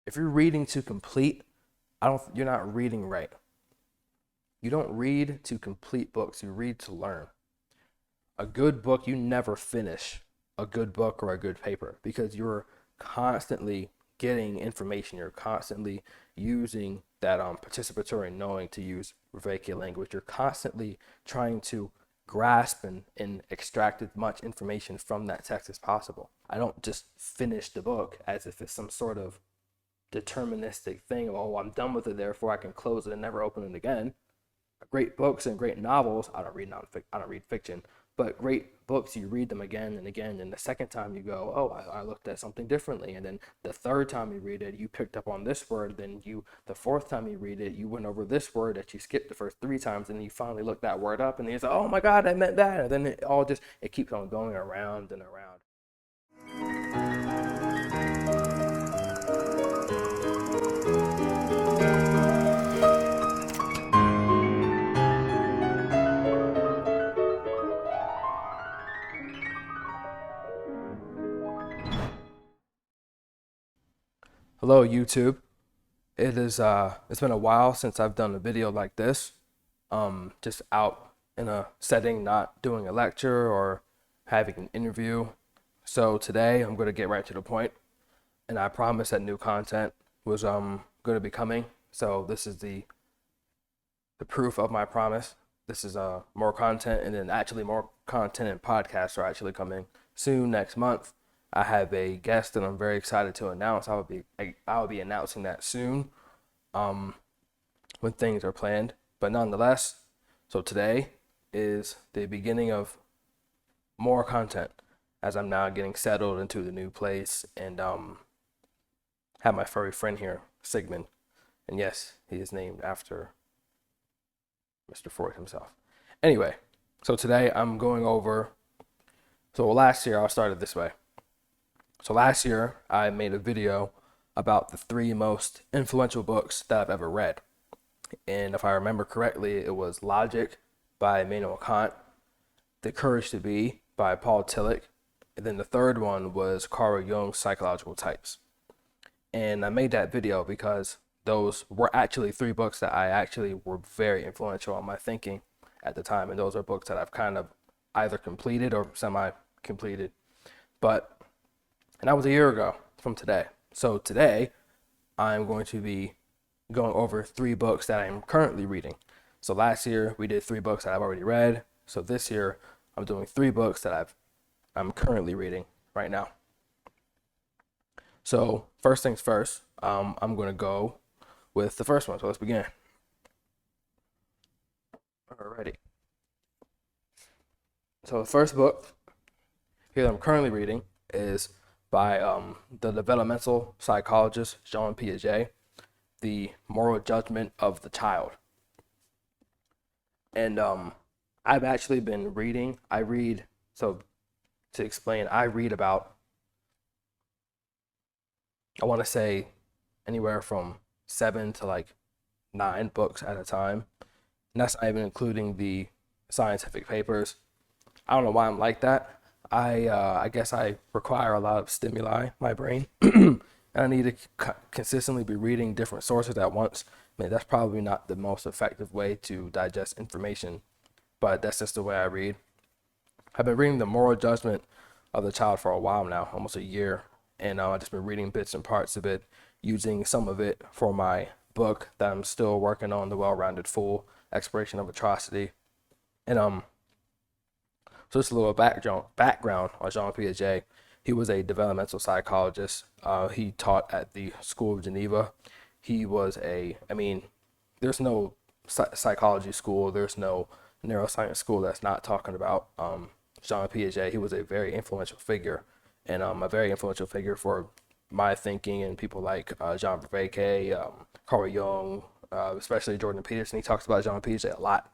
If you're reading to complete, you're not reading right. You don't read to complete books. You read to learn. A good book, you never finish a good book or a good paper because you're constantly getting information. You're constantly using that participatory knowing, to use Rebecca language. You're constantly trying to grasp and extract as much information from that text as possible. I don't just finish the book as if it's some sort of deterministic thing. Oh, I'm done with it, therefore I can close it and never open it again. Great books and great novels. I don't read fiction, but great books, you read them again and again, and the second time you go, oh, I looked at something differently, and then the third time you read it, you picked up on this word, then the fourth time you read it, you went over this word that you skipped the first three times, and then you finally looked that word up, and you say, oh my God, I meant that, and then it keeps on going around and around. Hello, YouTube. It's been a while since I've done a video like this. Just out in a setting, not doing a lecture or having an interview. So today I'm going to get right to the point, and I promise that new content was going to be coming. So this is the proof of my promise. This is more content, and then actually more content and podcasts are actually coming soon next month. I have a guest that I'm very excited to announce. I will be announcing that soon, when things are planned. But nonetheless, so today is the beginning of more content as I'm now getting settled into the new place and have my furry friend here, Sigmund. And yes, he is named after Mr. Freud himself. Anyway, so today I'm going over. So last year I started this way. So last year, I made a video about the 3 most influential books that I've ever read. And if I remember correctly, it was Logic by Immanuel Kant, The Courage to Be by Paul Tillich, and then the third one was Carl Jung's Psychological Types. And I made that video because those were actually 3 books that I actually were very influential on my thinking at the time. And those are books that I've kind of either completed or semi-completed. And that was a year ago from today. So today, I'm going to be going over 3 books that I'm currently reading. So last year, we did 3 books that I've already read. So this year, I'm doing 3 books that I'm currently reading right now. So first things first, I'm going to go with the first one. So let's begin. Alrighty. So the first book here that I'm currently reading is by the developmental psychologist Jean Piaget, The Moral Judgement of the Child. And I've actually been reading. I read about, I want to say, anywhere from 7 to 9 books at a time. And that's not even including the scientific papers. I don't know why I'm like that. I guess I require a lot of stimuli, my brain, and I need to consistently be reading different sources at once. I mean, that's probably not the most effective way to digest information, but that's just the way I read. I've been reading The Moral Judgement of the Child for a while now, almost a year, and I've just been reading bits and parts of it, using some of it for my book that I'm still working on, The Well-Rounded Fool, Exploration of Atrocity. And so just a little background on Jean Piaget. He was a developmental psychologist. He taught at the School of Geneva. He was there's no psychology school, there's no neuroscience school that's not talking about Jean Piaget. He was a very influential figure, and a very influential figure for my thinking, and people like Jean Piaget, Carl Jung, especially Jordan Peterson. He talks about Jean Piaget a lot.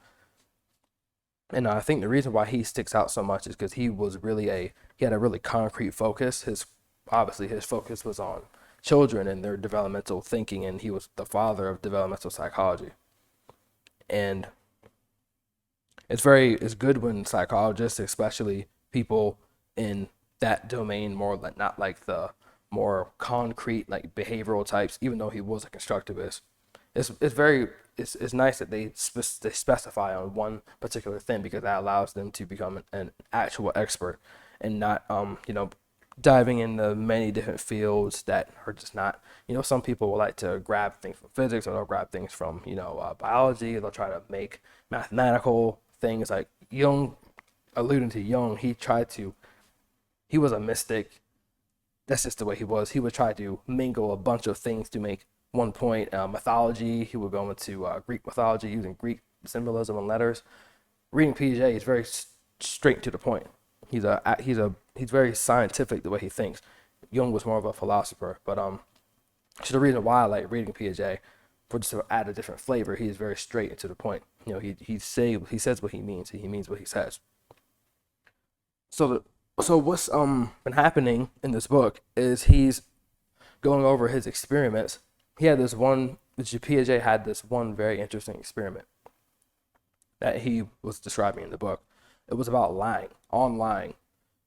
And I think the reason why he sticks out so much is because he had a really concrete focus. His focus was on children and their developmental thinking, and he was the father of developmental psychology. And it's good when psychologists, especially people in that domain, more like not like the more concrete, like behavioral types, even though he was a constructivist. It's nice that they specify on one particular thing, because that allows them to become an actual expert, and not diving into many different fields that are just not, some people will like to grab things from physics, or they'll grab things from biology. They'll try to make mathematical things. Like Jung, alluding to Jung, he was a mystic. That's just the way he was. He would try to mingle a bunch of things to make one point. Mythology, he would go into Greek mythology using Greek symbolism and letters. Reading Piaget is very straight to the point. He's very scientific the way he thinks. Jung was more of a philosopher, but so the reason why I like reading Piaget, for just to add a different flavor, he is very straight and to the point. He says what he means. He means what he says. So what's been happening in this book is he's going over his experiments. Piaget had this one very interesting experiment that he was describing in the book. It was about lying.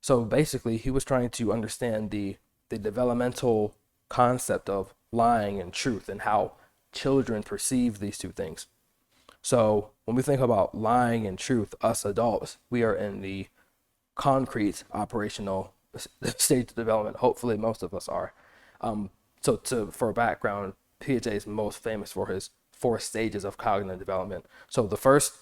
So basically, he was trying to understand the developmental concept of lying and truth, and how children perceive these two things. So when we think about lying and truth, us adults, we are in the concrete operational stage of development. Hopefully most of us are. For background, Piaget is most famous for his 4 stages of cognitive development. So the first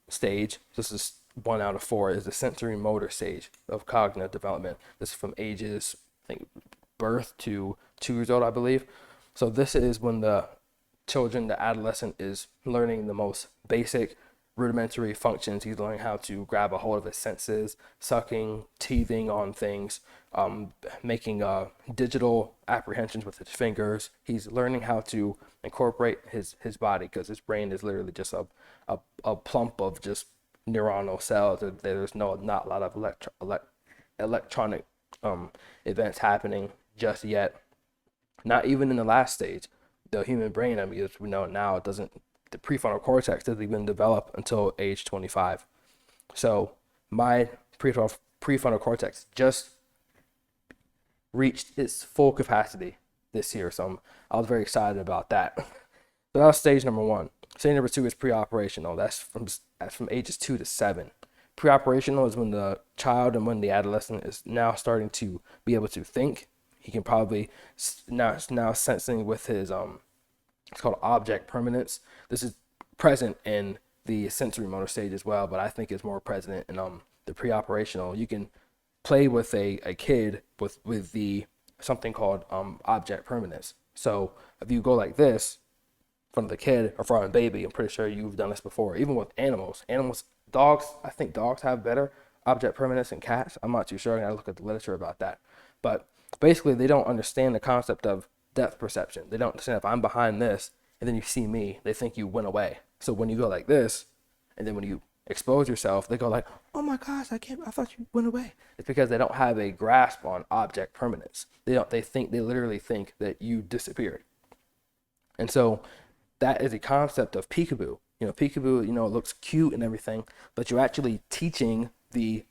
stage, this is 1 out of 4, is the sensory motor stage of cognitive development. This is from ages, I think, birth to 2 years old, I believe. So this is when the adolescent is learning the most basic rudimentary functions. He's learning how to grab a hold of his senses, sucking, teething on things, making digital apprehensions with his fingers. He's learning how to incorporate his body, because his brain is literally just a plump of just neuronal cells. There's not a lot of electronic events happening just yet. Not even in the last stage. The human brain, as we know now, the prefrontal cortex doesn't even develop until age 25. So my prefrontal cortex just reached its full capacity this year. So I was very excited about that. So that was stage number 1. Stage number 2 is pre-operational. That's from ages 2 to 7. Pre-operational is when the child and when the adolescent is now starting to be able to think. He can probably now sensing with his it's called object permanence. This is present in the sensory motor stage as well, but I think it's more present in the pre-operational. You can play with a kid with the something called object permanence. So if you go like this in front of the kid or in front of a baby, I'm pretty sure you've done this before. Even with animals, dogs, I think dogs have better object permanence than cats. I'm not too sure. I gotta look at the literature about that. But basically, they don't understand the concept of depth perception. They don't understand if I'm behind this and then you see me, they think you went away. So when you go like this, and then when you expose yourself, they go like, oh my gosh, I thought you went away. It's because they don't have a grasp on object permanence. They literally think that you disappeared. And so that is a concept of peekaboo. Peekaboo, it looks cute and everything, but you're actually teaching the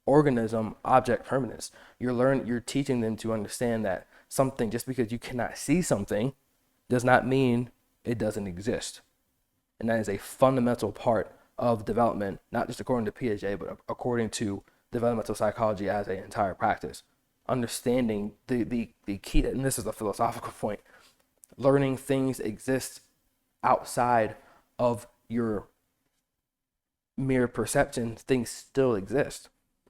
organism object permanence. You're teaching them to understand that something, just because you cannot see something, does not mean it doesn't exist. And that is a fundamental part of development, not just according to Piaget, but according to developmental psychology as an entire practice. Understanding the key, and this is a philosophical point, learning things exist outside of your mere perception, things still exist.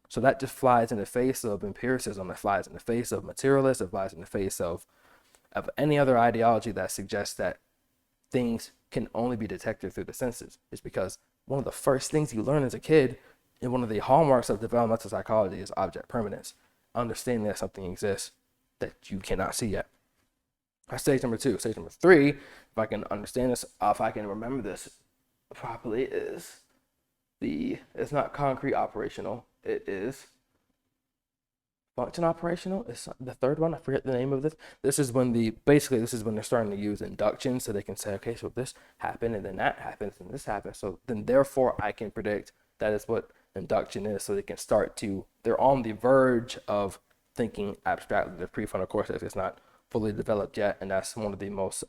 So that just flies in the face of empiricism. It flies in the face of materialism. It flies in the face of any other ideology that suggests that things can only be detected through the senses. It's because one of the first things you learn as a kid, and one of the hallmarks of developmental psychology, is object permanence. Understanding that something exists that you cannot see yet. That's stage number 2. Stage number 3, if I can understand this, if I can remember this properly, it's not concrete operational. It is function operational. It's the third one. I forget the name of this. This is when they're starting to use induction, so they can say, okay, so this happened and then that happens and this happens. So then therefore I can predict that is what induction is. So they're on the verge of thinking abstractly. The prefrontal cortex is not fully developed yet, and that's one of the most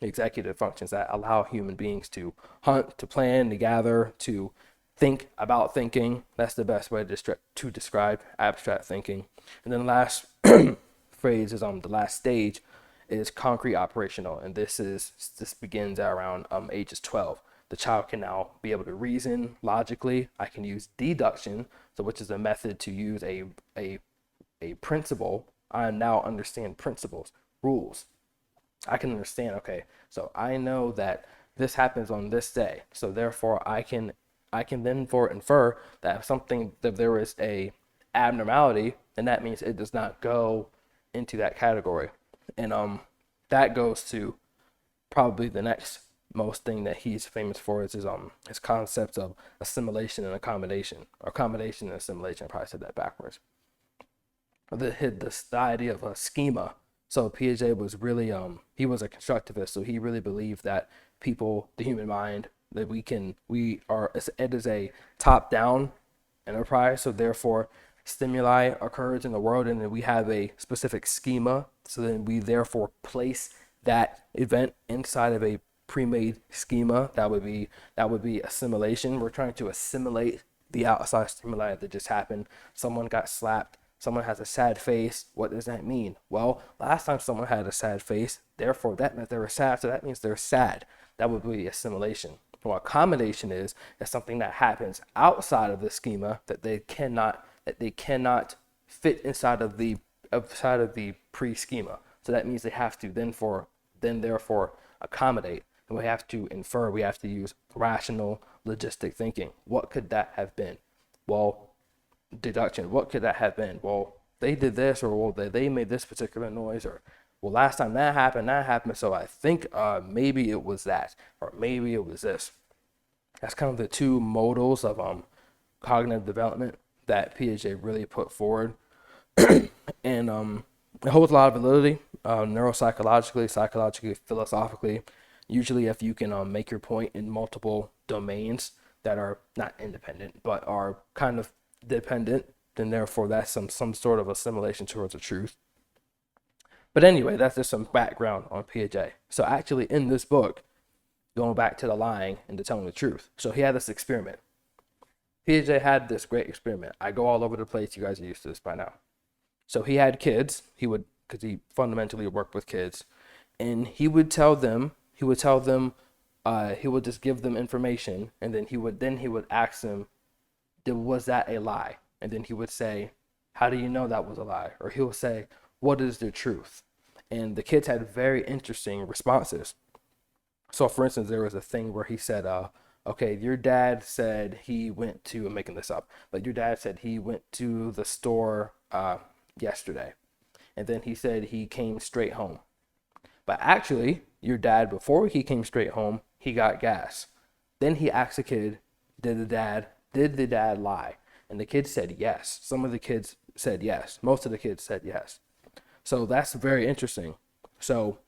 executive functions that allow human beings to hunt, to plan, to gather, to think about thinking. That's the best way to describe abstract thinking. And then the last phrase is the last stage is concrete operational, and this begins at around ages 12. The child can now be able to reason logically. I can use deduction, so which is a method to use a principle. I now understand principles, rules. I can understand, okay, so I know that this happens on this day, so therefore I can then infer that that there is a abnormality, and that means it does not go into that category. And that goes to probably the next most thing that he's famous for is his concepts of assimilation and accommodation, or accommodation and assimilation. I probably said that backwards. The idea of a schema. So Piaget was really he was a constructivist, so he really believed that people, the human mind, that it is a top down enterprise, so therefore stimuli occurs in the world, and then we have a specific schema, so then we therefore place that event inside of a pre-made schema. That would be assimilation. We're trying to assimilate the outside stimuli that just happened. Someone got slapped, someone has a sad face. What does that mean? Well, last time someone had a sad face, therefore that meant they were sad, so that means they're sad. That would be assimilation. Well, accommodation is something that happens outside of the schema that they cannot fit inside of the pre-schema. So that means they have to therefore accommodate, and we have to infer. We have to use rational, logistic thinking. What could that have been? Well, deduction. What could that have been? Well, they did this, or well, they made this particular noise, or well, last time that happened, so I think maybe it was that, or maybe it was this. That's kind of the two modals of cognitive development that Piaget really put forward. And it holds a lot of validity, neuropsychologically, psychologically, philosophically. Usually if you can make your point in multiple domains that are not independent, but are kind of dependent, then therefore that's some sort of assimilation towards the truth. But anyway, that's just some background on Piaget. So actually in this book, going back to the lying and the telling the truth. So he had this experiment. Piaget had this great experiment. I go all over the place. You guys are used to this by now. So he had kids. Because he fundamentally worked with kids, and he would just give them information, and then he would ask them, was that a lie? And then he would say, how do you know that was a lie? Or he'll say, what is the truth? And the kids had very interesting responses. So for instance, there was a thing where he said, okay, your dad said he went to, I'm making this up, but your dad said he went to the store yesterday. And then he said he came straight home. But actually, your dad, before he came straight home, he got gas. Then he asked the kid, did the dad lie? And the kid said yes. Some of the kids said yes. Most of the kids said yes. So that's very interesting. So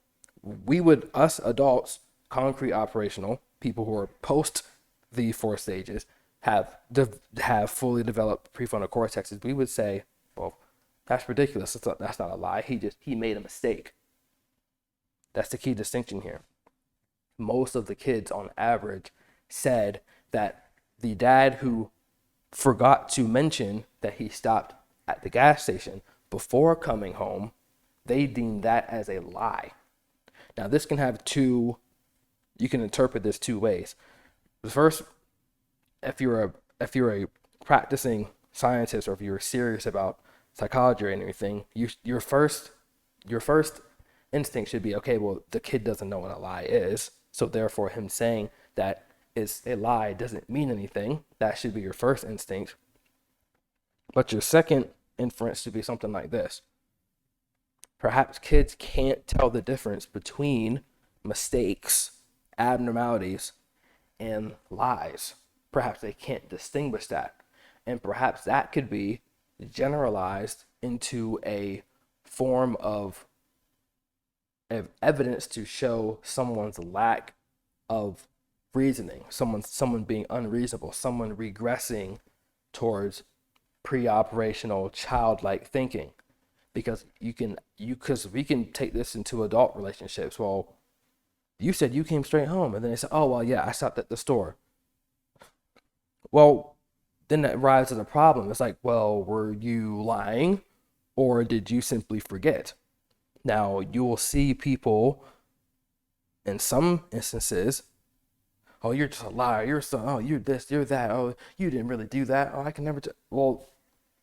us adults, concrete operational, people who are post the 4 stages, have fully developed prefrontal cortexes, we would say, well, that's ridiculous. That's not a lie. He made a mistake. That's the key distinction here. Most of the kids on average said that the dad who forgot to mention that he stopped at the gas station before coming home, they deemed that as a lie. Now this can have you can interpret this 2 ways. The first, if you're a practicing scientist, or if you're serious about psychology or anything, your first instinct should be, okay, well, the kid doesn't know what a lie is, so therefore him saying that it's a lie doesn't mean anything. That should be your first instinct. But your second inference should be something like this. Perhaps kids can't tell the difference between mistakes, abnormalities, and lies. Perhaps they can't distinguish that. And perhaps that could be generalized into a form of evidence to show someone's lack of reasoning, someone being unreasonable, someone regressing towards pre-operational childlike thinking. because because we can take this into adult relationships. Well, you said you came straight home, and then they said, oh, well, yeah, I stopped at the store. Well, then that rises a problem. It's like, well, were you lying, or did you simply forget? Now, you will see people in some instances, oh, you're just a liar. Oh, you're this, you're that. Oh, you didn't really do that. Oh, I can never. Well,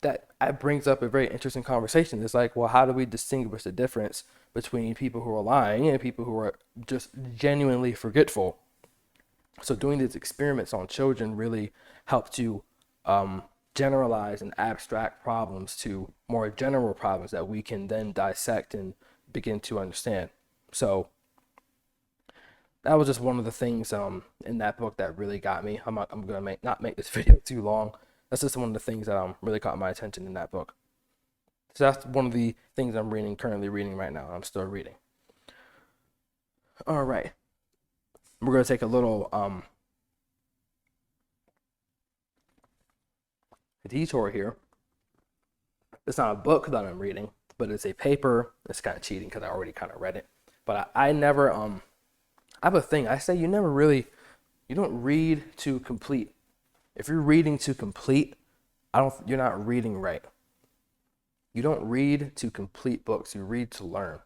that brings up a very interesting conversation. It's like, well, how do we distinguish the difference between people who are lying and people who are just genuinely forgetful? So doing these experiments on children really help to generalize and abstract problems to more general problems that we can then dissect and begin to understand. So that was just one of the things in that book that really got me. I'm gonna not make this video too long. That's just one of the things that really caught my attention in that book. So that's one of the things I'm currently reading right now. I'm still reading. All right, we're gonna take a little detour here. It's not a book that I'm reading, but it's a paper. It's kind of cheating because I already kind of read it. But I never I have a thing. I say you don't read to complete. If you're reading to complete, you're not reading right. You don't read to complete books. You read to learn.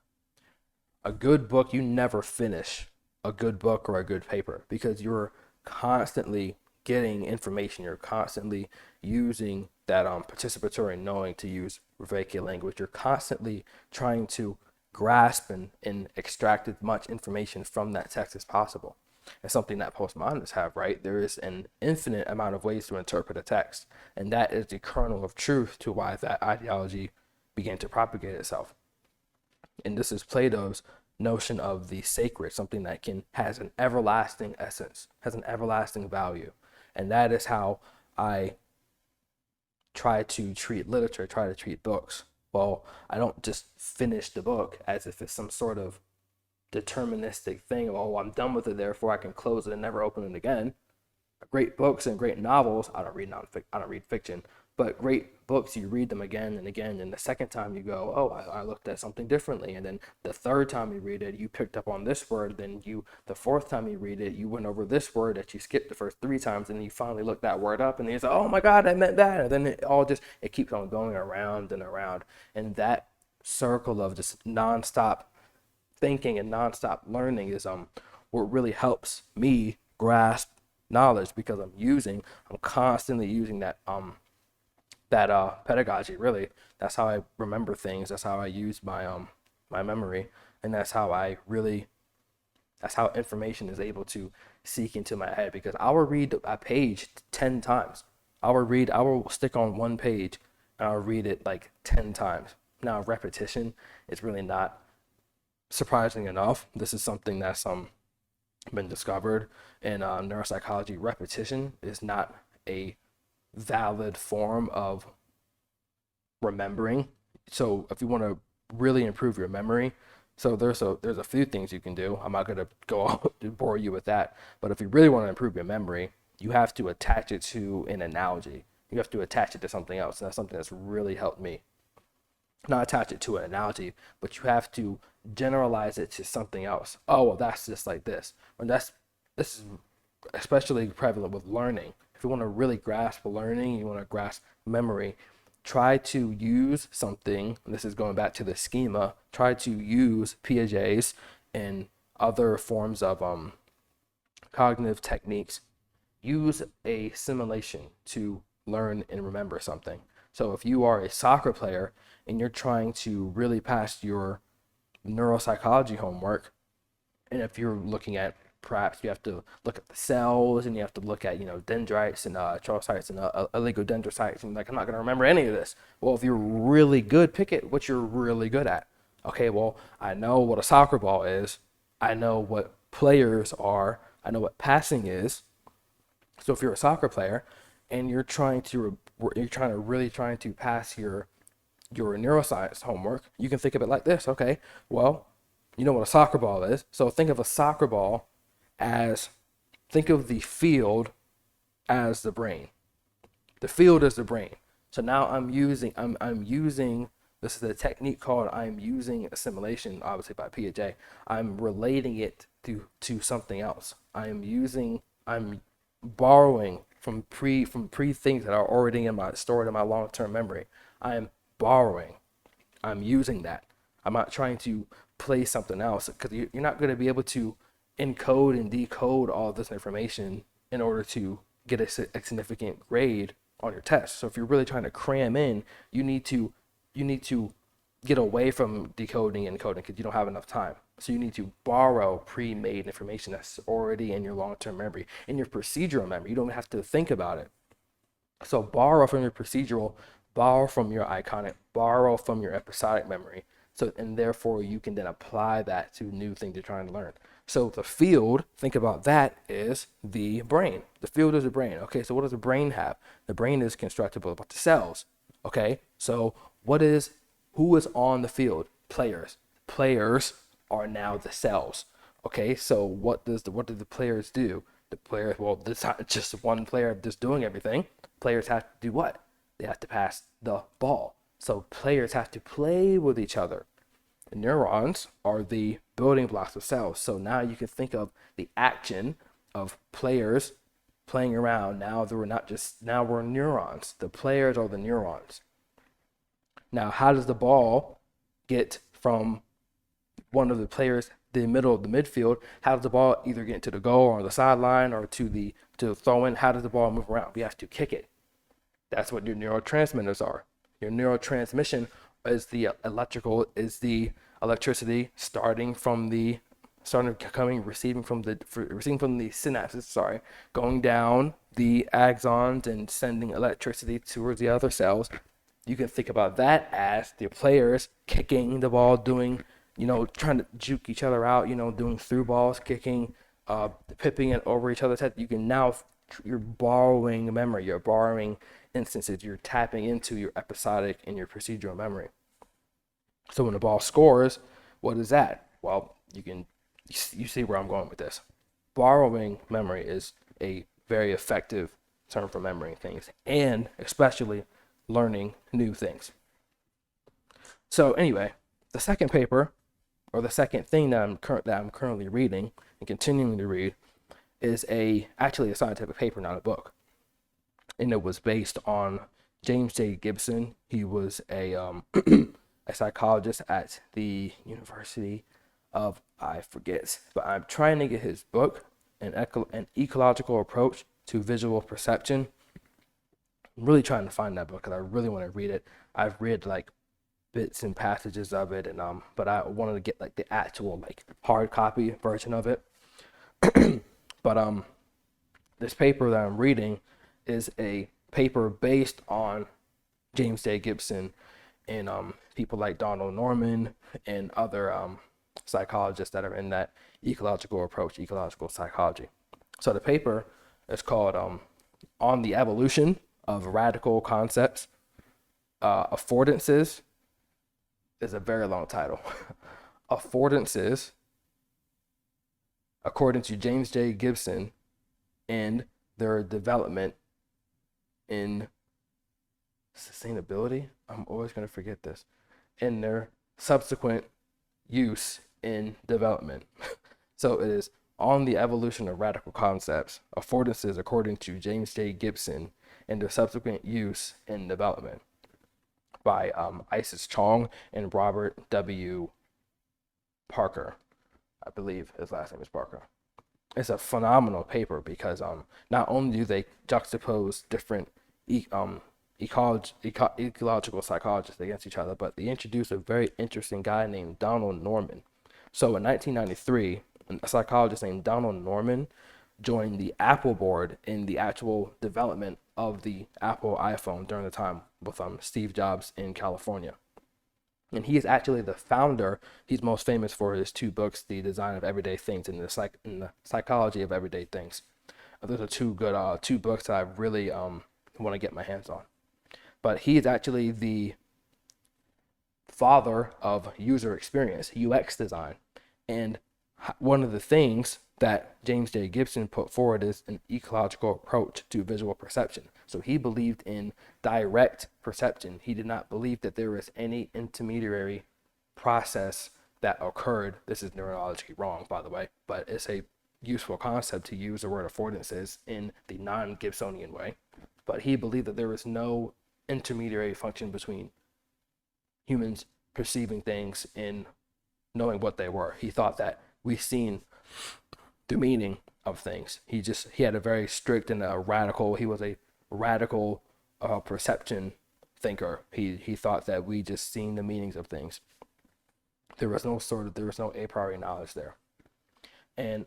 A good book, you never finish a good book or a good paper because you're constantly getting information. You're constantly using that participatory knowing, to use Rebecca language. You're constantly trying to grasp and extract as much information from that text as possible. It's something that postmodernists have, right? There is an infinite amount of ways to interpret a text, and that is the kernel of truth to why that ideology began to propagate itself. And this is Plato's notion of the sacred, something that has an everlasting essence, has an everlasting value. And that is how I try to treat literature, try to treat books. Well, I don't just finish the book as if it's some sort of deterministic thing. Oh, I'm done with it, therefore I can close it and never open it again. Great books and great novels. I don't read fiction, but great books, you read them again and again, and the second time you go, oh, I looked at something differently, and then the third time you read it, you picked up on this word. Then the fourth time you read it, you went over this word that you skipped the first three times, and then you finally looked that word up, and you say, oh my God, I meant that, and then it keeps on going around and around, and that circle of just nonstop thinking and nonstop learning is what really helps me grasp knowledge, because I'm constantly using that pedagogy. Really, that's how I remember things. That's how I use my memory, and that's how information is able to seek into my head, because I will read a page 10 times. I will stick on one page and I'll read it like 10 times. Now, repetition is really not surprising enough. This is something that's been discovered in neuropsychology. Repetition is not a valid form of remembering. So if you want to really improve your memory, so there's a few things you can do. I'm not going to go out to bore you with that, but if you really want to improve your memory, you have to attach it to an analogy. You have to attach it to something else, and that's something that's really helped me. Not attach it to an analogy, but you have to generalize it to something else. Oh, well, that's just like this. And this is especially prevalent with learning. If you want to really grasp learning, you want to grasp memory, try to use something, and this is going back to the schema, try to use Piaget's and other forms of cognitive techniques. Use a simulation to learn and remember something. So if you are a soccer player and you're trying to really pass your neuropsychology homework, and if you're looking at, perhaps you have to look at the cells, and you have to look at, dendrites and chorocytes and oligodendrocytes, and like, I'm not going to remember any of this. Well, if you're really good, pick it what you're really good at. Okay, well, I know what a soccer ball is. I know what players are. I know what passing is. So if you're a soccer player and you're trying to pass your neuroscience homework, you can think of it like this. Okay, well, you know what a soccer ball is. So think of a soccer ball think of the field as the brain. The field is the brain. So now I'm using This is a technique called I'm using assimilation, obviously by Piaget. I'm relating it to something else. I'm borrowing from pre things that are already stored in my long-term memory. I'm borrowing. I'm using that. I'm not trying to play something else, because you're not going to be able to encode and decode all this information in order to get a significant grade on your test. So if you're really trying to cram in, you need to get away from decoding and encoding, because you don't have enough time. So you need to borrow pre-made information that's already in your long-term memory, in your procedural memory. You don't have to think about it. So borrow from your procedural, borrow from your iconic, borrow from your episodic memory. So, and therefore you can then apply that to new things you're trying to learn. So the field, think about that, is the brain. The field is the brain. Okay, so what does the brain have? The brain is constructed of the cells. Okay, so who is on the field? Players. Players are now the cells. Okay, so what do the players do? The players, well, there's not just one player just doing everything. Players have to do what? They have to pass the ball. So players have to play with each other. The neurons are the building blocks of cells. So now you can think of the action of players playing around. Now we're neurons. The players are the neurons. Now, how does the ball get from one of the players, the middle of the midfield? How does the ball either get to the goal or the sideline or to throw in? How does the ball move around? We have to kick it. That's what your neurotransmitters are. Your neurotransmission is the electricity receiving from the synapses, going down the axons and sending electricity towards the other cells. You can think about that as the players kicking the ball, trying to juke each other out, doing through balls, kicking, pipping it over each other's head. You're borrowing memory, you're borrowing instances, you're tapping into your episodic and your procedural memory. So when the ball scores, what is that? Well, you see where I'm going with this. Borrowing memory is a very effective term for remembering things, and especially learning new things. So anyway, the second paper, or the second thing that I'm currently reading and continuing to read, is actually a scientific paper, not a book. And it was based on James J. Gibson. He was a psychologist at the University of, I forget, but I'm trying to get his book, An Ecological Approach to Visual Perception. I'm really trying to find that book because I really want to read it. I've read bits and passages of it, and but I wanted to get the actual hard copy version of it. But this paper that I'm reading is a paper based on James J. Gibson and people like Donald Norman and other psychologists that are in that ecological approach, ecological psychology. So the paper is called On the Evolution of Radical Concepts. Affordances is a very long title. Affordances, according to James J. Gibson, and their development in sustainability. I'm always going to forget this. And their subsequent use in development. So it is On the Evolution of Radical Concepts, Affordances according to James J. Gibson, and their subsequent use in development, by Isis Chong and Robert W. Parker. I believe his last name is Parker. It's a phenomenal paper because not only do they juxtapose different ecological psychologists against each other, but they introduce a very interesting guy named Donald Norman. So in 1993, a psychologist named Donald Norman joined the Apple board in the actual development of the Apple iPhone during the time with Steve Jobs in California. And he is actually the founder. He's most famous for his two books, The Design of Everyday Things and the Psychology of Everyday Things. Those are two books that I really want to get my hands on. But he is actually the father of user experience, UX design. And one of the things that James J. Gibson put forward is an ecological approach to visual perception. So he believed in direct perception. He did not believe that there was any intermediary process that occurred. This is neurologically wrong, by the way, but it's a useful concept to use the word affordances in the non-Gibsonian way. But he believed that there was no intermediary function between humans perceiving things and knowing what they were. He thought that we've seen the meaning of things. He had a very strict and he was a radical perception thinker. He thought that we just seen the meanings of things. There was no a priori knowledge there. And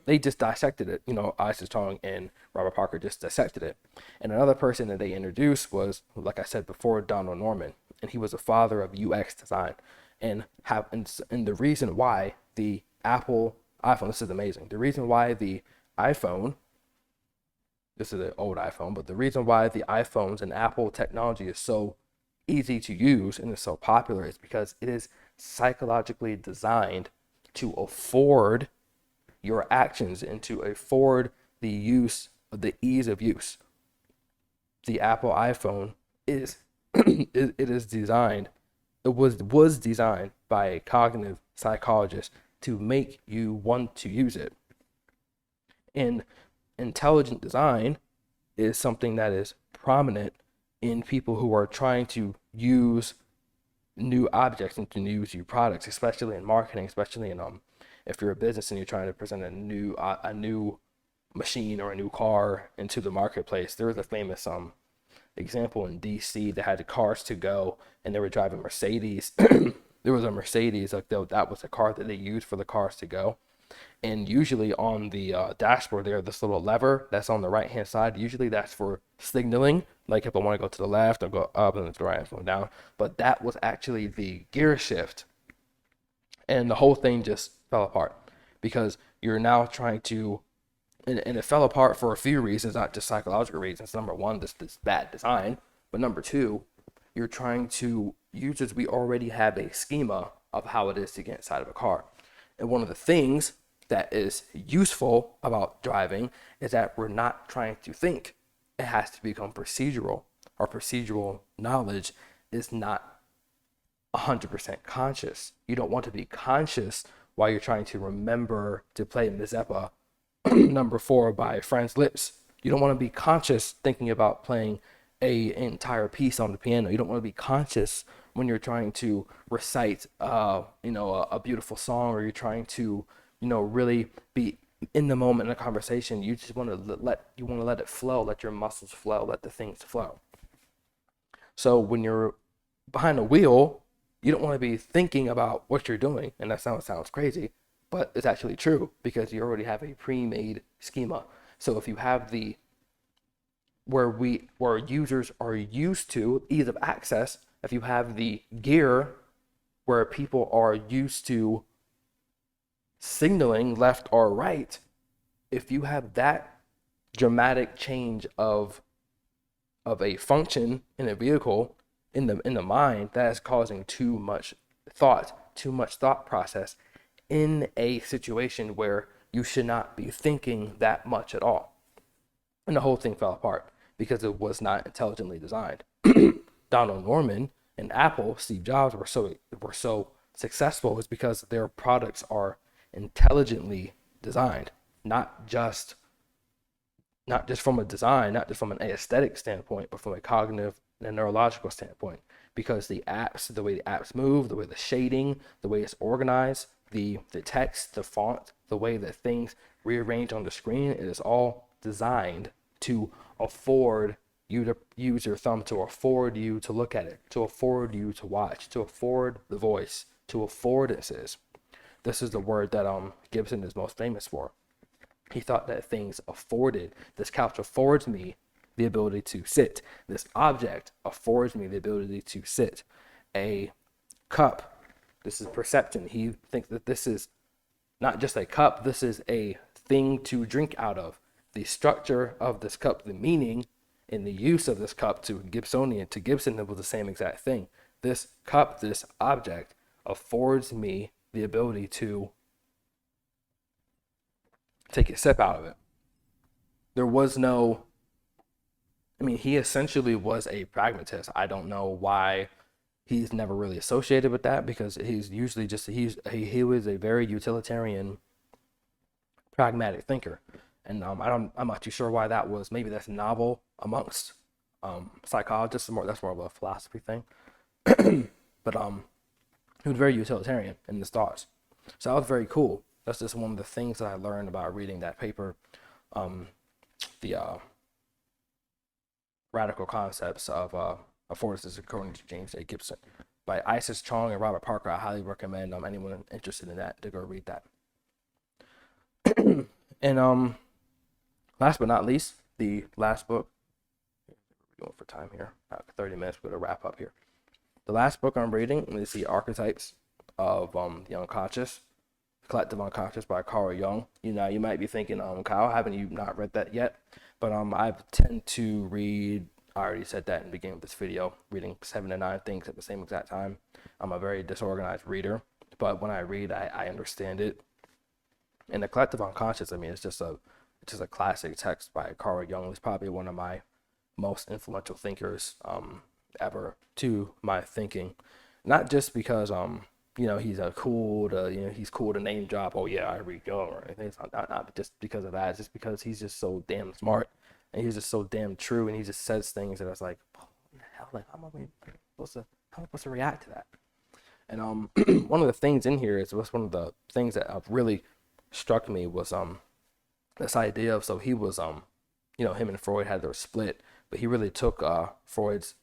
they just dissected it. Isis Chong and Robert Parker just dissected it. And another person that they introduced was, like I said before, Donald Norman. And he was the father of UX design. And the reason why the Apple iPhone, this is amazing. The reason why the iPhone, this is an old iPhone, but the reason why the iPhones and Apple technology is so easy to use and is so popular is because it is psychologically designed to afford your actions and to afford the ease of use. The Apple iPhone is it was designed by a cognitive psychologist to make you want to use it. And intelligent design is something that is prominent in people who are trying to use new objects and to use new products, especially in marketing, especially in if you're a business and you're trying to present a new machine or a new car into the marketplace. There was a famous example in DC that had the cars to go, and they were driving Mercedes. There was a Mercedes, that was a car that they used for the cars to go. And usually on the dashboard there, this little lever that's on the right hand side, usually that's for signaling, like if I want to go to the left or go up, and to the right, go down. But that was actually the gear shift, and the whole thing just fell apart because you're now trying to, and it fell apart for a few reasons, not just psychological reasons. Number one, this bad design, but number two, you're trying to use it. We already have a schema of how it is to get inside of a car. And one of the things that is useful about driving is that we're not trying to think. It has to become procedural. Our procedural knowledge is not 100% conscious. You don't want to be conscious while you're trying to remember to play Mazeppa number 4 by Franz Liszt. You don't want to be conscious thinking about playing an entire piece on the piano. You don't want to be conscious when you're trying to recite a beautiful song, or you're trying to really be in the moment in a conversation. You just want to let it flow, let your muscles flow, let the things flow. So when you're behind a wheel, you don't want to be thinking about what you're doing, and that sounds crazy, but it's actually true because you already have a pre-made schema. So if you have where users are used to ease of access, if you have the gear where people are used to signaling left or right, if you have that dramatic change of a function in a vehicle in the mind, that is causing too much thought process in a situation where you should not be thinking that much at all. And the whole thing fell apart because it was not intelligently designed. Donald Norman and Apple, Steve Jobs, were so successful is because their products are intelligently designed, not just from a design, not just from an aesthetic standpoint, but from a cognitive and neurological standpoint. Because the way the apps move, the way the shading, the way it's organized, the text, the font, the way that things rearrange on the screen, it is all designed to afford you to use your thumb, to afford you to look at it, to afford you to watch, to afford the voice, to affordances. This is the word that Gibson is most famous for. He thought that things afforded. This couch affords me the ability to sit. This object affords me the ability to sit. A cup, this is perception. He thinks that this is not just a cup, this is a thing to drink out of. The structure of this cup, the meaning and the use of this cup to Gibson, it was the same exact thing. This cup, this object, affords me the ability to take a sip out of it. There was no, I mean, he essentially was a pragmatist. I don't know why he's never really associated with that, because he's usually just, he was a very utilitarian, pragmatic thinker. And I'm not too sure why that was. Maybe that's novel amongst psychologists. That's more of a philosophy thing. But he was very utilitarian in his thoughts. So that was very cool. That's just one of the things that I learned about reading that paper, the Radical Concepts of Affordances, according to James A. Gibson, by Isis Chong and Robert Parker. I highly recommend anyone interested in that to go read that. And last but not least, the last book. We're going for time here. 30 minutes. We're going to wrap up here. The last book I'm reading is The Archetypes of the Unconscious, Collective Unconscious by Carl Jung. You might be thinking, Kyle, haven't you not read that yet? But I tend to read, I already said that in the beginning of this video, reading 7 to 9 things at the same exact time. I'm a very disorganized reader, but when I read, I understand it. And the Collective Unconscious, I mean, it's just a classic text by Carl Jung. He's probably one of my most influential thinkers ever to my thinking. Not just because he's cool to name drop. Oh yeah, I read Jung or anything. It's not just because of that. It's just because he's just so damn smart and he's just so damn true, and he just says things that I was like, what the hell? Like, how am I supposed to react to that? And one of the things in here was one of the things that really struck me was this idea of, so he was him and Freud had their split, but he really took Freud's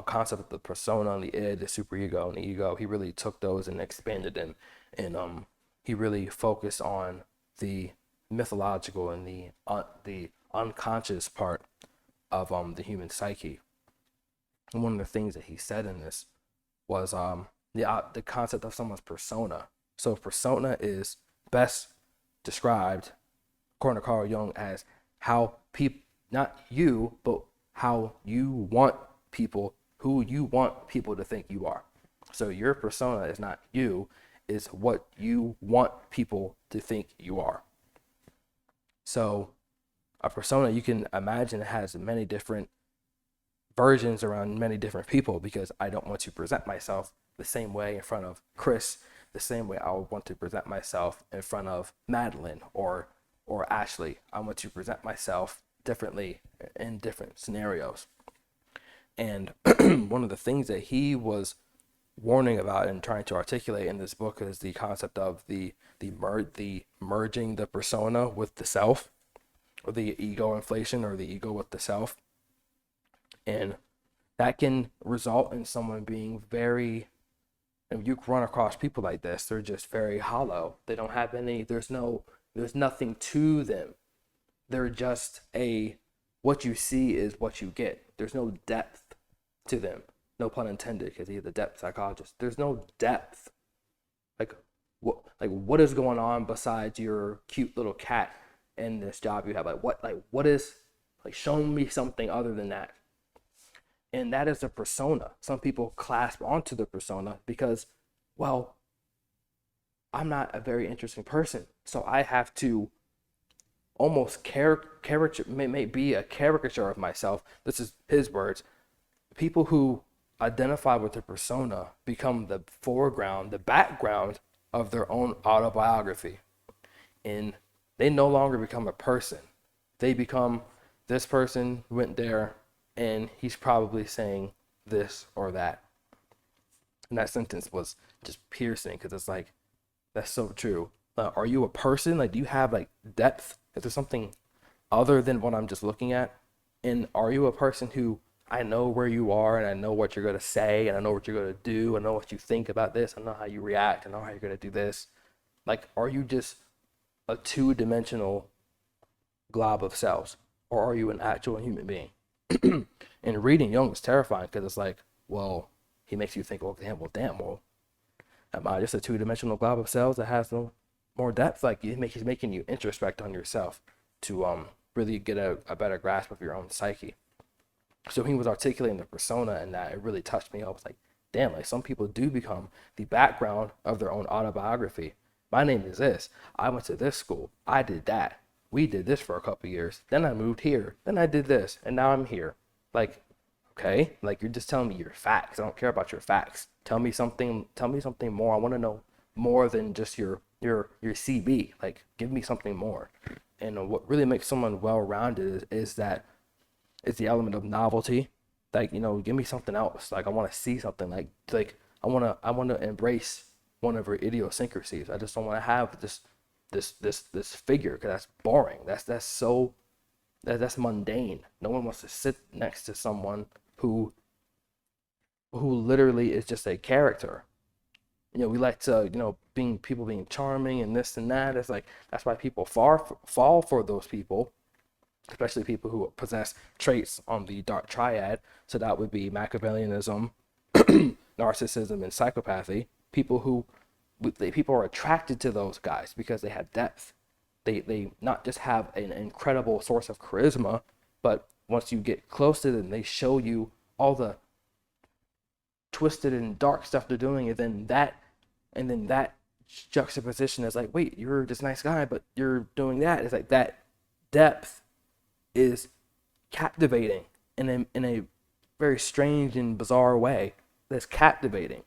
concept of the persona and the id, the superego and the ego. He really took those and expanded them, and he really focused on the mythological and the unconscious part of the human psyche. And one of the things that he said in this was the concept of someone's persona. So persona is best described, according to Carl Jung, as how people, not you, but how you want people, who you want people to think you are. So your persona is not you, is what you want people to think you are. So a persona, you can imagine, it has many different versions around many different people, because I don't want to present myself the same way in front of Chris, the same way I would want to present myself in front of Madeline or Ashley. I want to present myself differently in different scenarios. And one of the things that he was warning about and trying to articulate in this book is the concept of the merging the persona with the self, or the ego inflation, or the ego with the self. And that can result in someone being very, and you run across people like this, they're just very hollow. They don't have any, there's nothing to them. They're just what you see is what you get. There's no depth to them. No pun intended, because he's a depth psychologist. There's no depth. What is going on besides your cute little cat and this job you have? What is, show me something other than that. And that is a persona. Some people clasp onto the persona because, well, I'm not a very interesting person, so I have to almost caricature, may be a caricature of myself. This is his words. People who identify with the persona become the foreground, the background of their own autobiography. And they no longer become a person. They become, this person went there and he's probably saying this or that. And that sentence was just piercing, because it's like, that's so true. Are you a person? Do you have depth? Is there something other than what I'm just looking at? And are you a person who, I know where you are, and I know what you're going to say, and I know what you're going to do, I know what you think about this, I know how you react, I know how you're going to do this. Are you just a two-dimensional glob of cells, or are you an actual human being? And reading Jung is terrifying, because it's well, he makes you think, well, am I just a two-dimensional glob of cells that has no more depth? He's making you introspect on yourself to really get a better grasp of your own psyche. So he was articulating the persona, and that it really touched me. I was like, damn, some people do become the background of their own autobiography. My name is this. I went to this school. I did that. We did this for a couple years. Then I moved here. Then I did this. And now I'm here. Like, okay, like you're just telling me your facts. I don't care about your facts. Tell me something more. I want to know more than just your CB. Like, give me something more. And what really makes someone well-rounded is that it's the element of novelty. Like, give me something else. Like, I want to see something. Like I want to embrace one of her idiosyncrasies. I just don't want to have this figure, because that's boring. That's mundane. No one wants to sit next to someone who literally is just a character. We like to, people being charming and this and that. It's like, that's why people fall for those people, especially people who possess traits on the dark triad. So that would be Machiavellianism, narcissism, and psychopathy. People are attracted to those guys because they have depth. They not just have an incredible source of charisma, but once you get close to them, they show you all the twisted and dark stuff they're doing, and then that juxtaposition is like, wait, you're this nice guy, but you're doing that. It's like that depth is captivating in a very strange and bizarre way. That's captivating.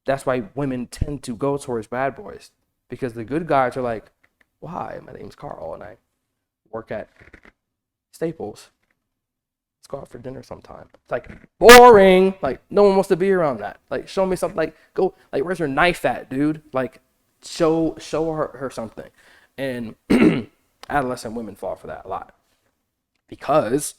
That's why women tend to go towards bad boys, because the good guys are like, why? My name's Carl and I work at Staples. Let's go out for dinner sometime. It's like, boring. Like, no one wants to be around that. Like, show me something. Like, go, like, where's your knife at, dude? Like, show her something. And adolescent women fall for that a lot, because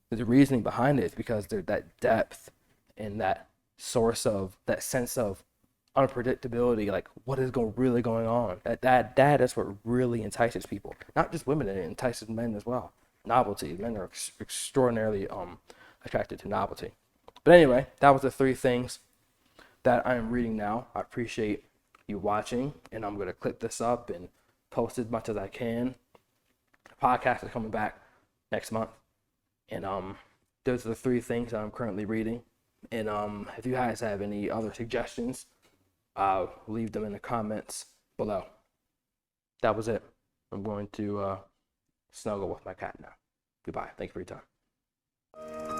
the reasoning behind it is because there's that depth and that source of that sense of unpredictability. Like, what is really going on? That's what really entices people. Not just women, it entices men as well. Novelty. Men are extraordinarily attracted to novelty. But anyway, that was the 3 things that I am reading now. I appreciate you watching, and I'm gonna clip this up and post as much as I can. The podcast is coming back next month, and those are the 3 things that I'm currently reading. And if you guys have any other suggestions, leave them in the comments below. That was it. I'm going to snuggle with my cat now. Goodbye. Thank you for your time.